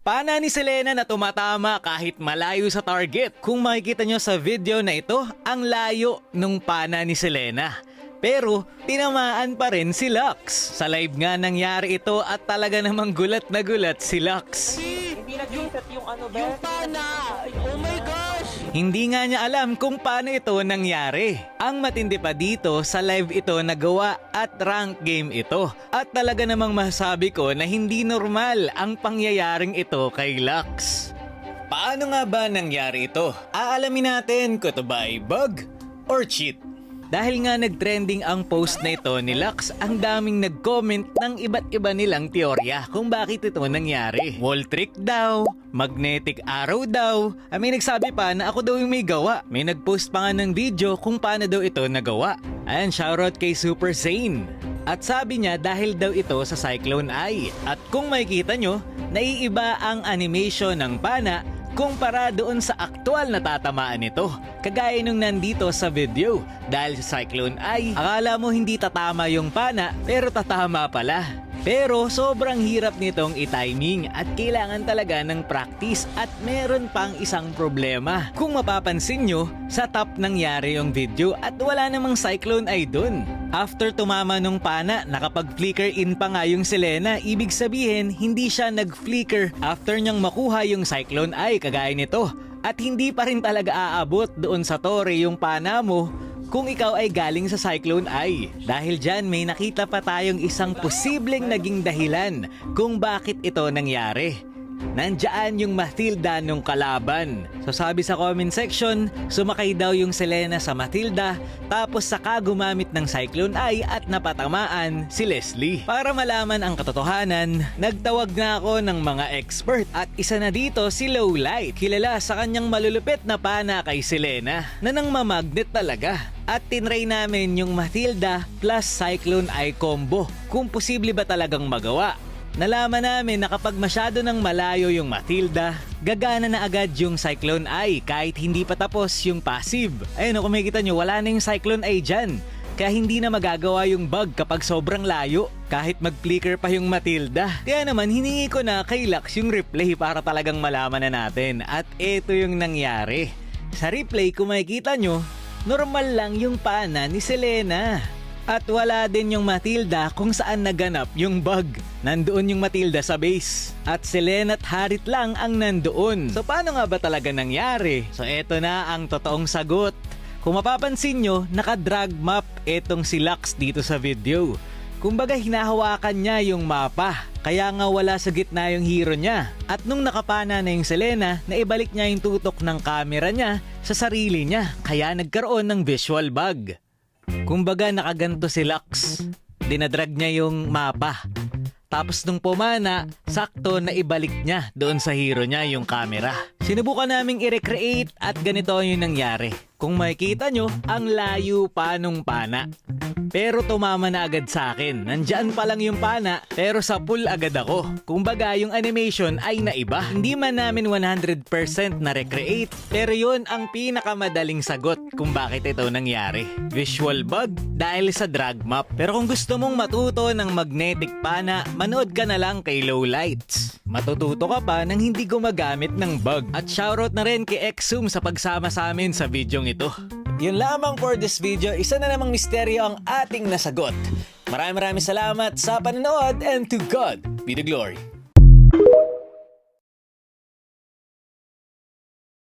Pana ni Selena na tumatama kahit malayo sa target. Kung makikita nyo sa video na ito, ang layo nung pana ni Selena. Pero tinamaan pa rin si Lux. Sa live nga nangyari ito at talaga namang gulat na gulat si Lux. Hindi nag-reset yung ano ba? Yung pana! Oh my gosh! Hindi nga niya alam kung paano ito nangyari. Ang matindi pa dito, sa live ito nagawa at rank game ito. At talaga namang masasabi ko na hindi normal ang pangyayaring ito kay Lux. Paano nga ba nangyari ito? Aalamin natin kung ito ba ay bug or cheat. Dahil nga nag-trending ang post na ito ni Lux, ang daming nag-comment ng iba't iba nilang teorya kung bakit ito nangyari. Wall trick daw, magnetic arrow daw, may nagsabi pa na ako daw yung may gawa. May nag-post pa nga ng video kung paano daw ito nagawa. Ayan, shoutout kay Super Sane. At sabi niya dahil daw ito sa Cyclone Eye. At kung makikita nyo, naiiba ang animation ng pana kumpara doon sa aktual na tatamaan nito. Kagaya nung nandito sa video. Dahil sa Cyclone Eye, akala mo hindi tatama yung pana pero tatama pala. Pero sobrang hirap nitong i-timing at kailangan talaga ng practice at meron pang isang problema. Kung mapapansin nyo, sa top nangyari yung video at wala namang Cyclone Eye dun. After tumama nung pana, nakapag-flicker in pa nga yung Selena. Ibig sabihin, hindi siya nag-flicker after niyang makuha yung Cyclone Eye kagaya nito. At hindi pa rin talaga aabot doon sa tore yung pana mo kung ikaw ay galing sa Cyclone Eye. Dahil dyan may nakita pa tayong isang posibleng naging dahilan kung bakit ito nangyari. Nandiyan yung Matilda nung kalaban. So sabi sa comment section, sumakay daw yung Selena sa Matilda tapos saka gumamit ng Cyclone Eye at napatamaan si Leslie. Para malaman ang katotohanan, nagtawag na ako ng mga expert at isa na dito si Lowlight. Kilala sa kanyang malulupit na pana kay Selena na nang mamagnet talaga. At tinry namin yung Matilda plus Cyclone Eye combo kung posible ba talagang magawa. Nalaman namin na kapag masyado ng malayo yung Matilda, gagana na agad yung Cyclone Eye kahit hindi pa tapos yung passive. Ayun, kung makikita nyo, wala na yung Cyclone Eye dyan. Kaya hindi na magagawa yung bug kapag sobrang layo, kahit mag-flicker pa yung Matilda. Kaya naman, hiningi ko na kay Lux yung replay para talagang malaman na natin. At ito yung nangyari. Sa replay, kung makikita nyo, normal lang yung pana ni Selena. At wala din yung Matilda kung saan naganap yung bug. Nandoon yung Matilda sa base. At Selena at Harit lang ang nandoon. So paano nga ba talaga nangyari? So eto na ang totoong sagot. Kung mapapansin nyo, naka-drag map etong si Lux dito sa video. Kumbaga hinahawakan niya yung mapa. Kaya nga wala sa gitna yung hero niya. At nung nakapana na yung Selena, naibalik niya yung tutok ng camera niya sa sarili niya. Kaya nagkaroon ng visual bug. Kumbaga nakaganto si Lux, dinadrag niya yung mapa. Tapos nung pumana, sakto na ibalik niya doon sa hero niya yung camera. Sinubukan naming i-recreate at ganito yung nangyari. Kung makikita nyo, ang layo pa nung pana. Pero tumama na agad sa akin. Nandyan pa lang yung pana, pero sa pool agad ako. Kumbaga yung animation ay naiba. Hindi man namin 100% na recreate, pero yun ang pinakamadaling sagot kung bakit ito nangyari. Visual bug dahil sa drag map. Pero kung gusto mong matuto ng magnetic pana, manood ka na lang kay Lowlights. Matututo ka pa nang hindi gumagamit ng bug. At shoutout na rin kay Exum sa pagsama sa amin sa videong ito. Yun lamang for this video, isa na namang misteryo ang ating nasagot. Maraming salamat sa panonood and to God be the glory.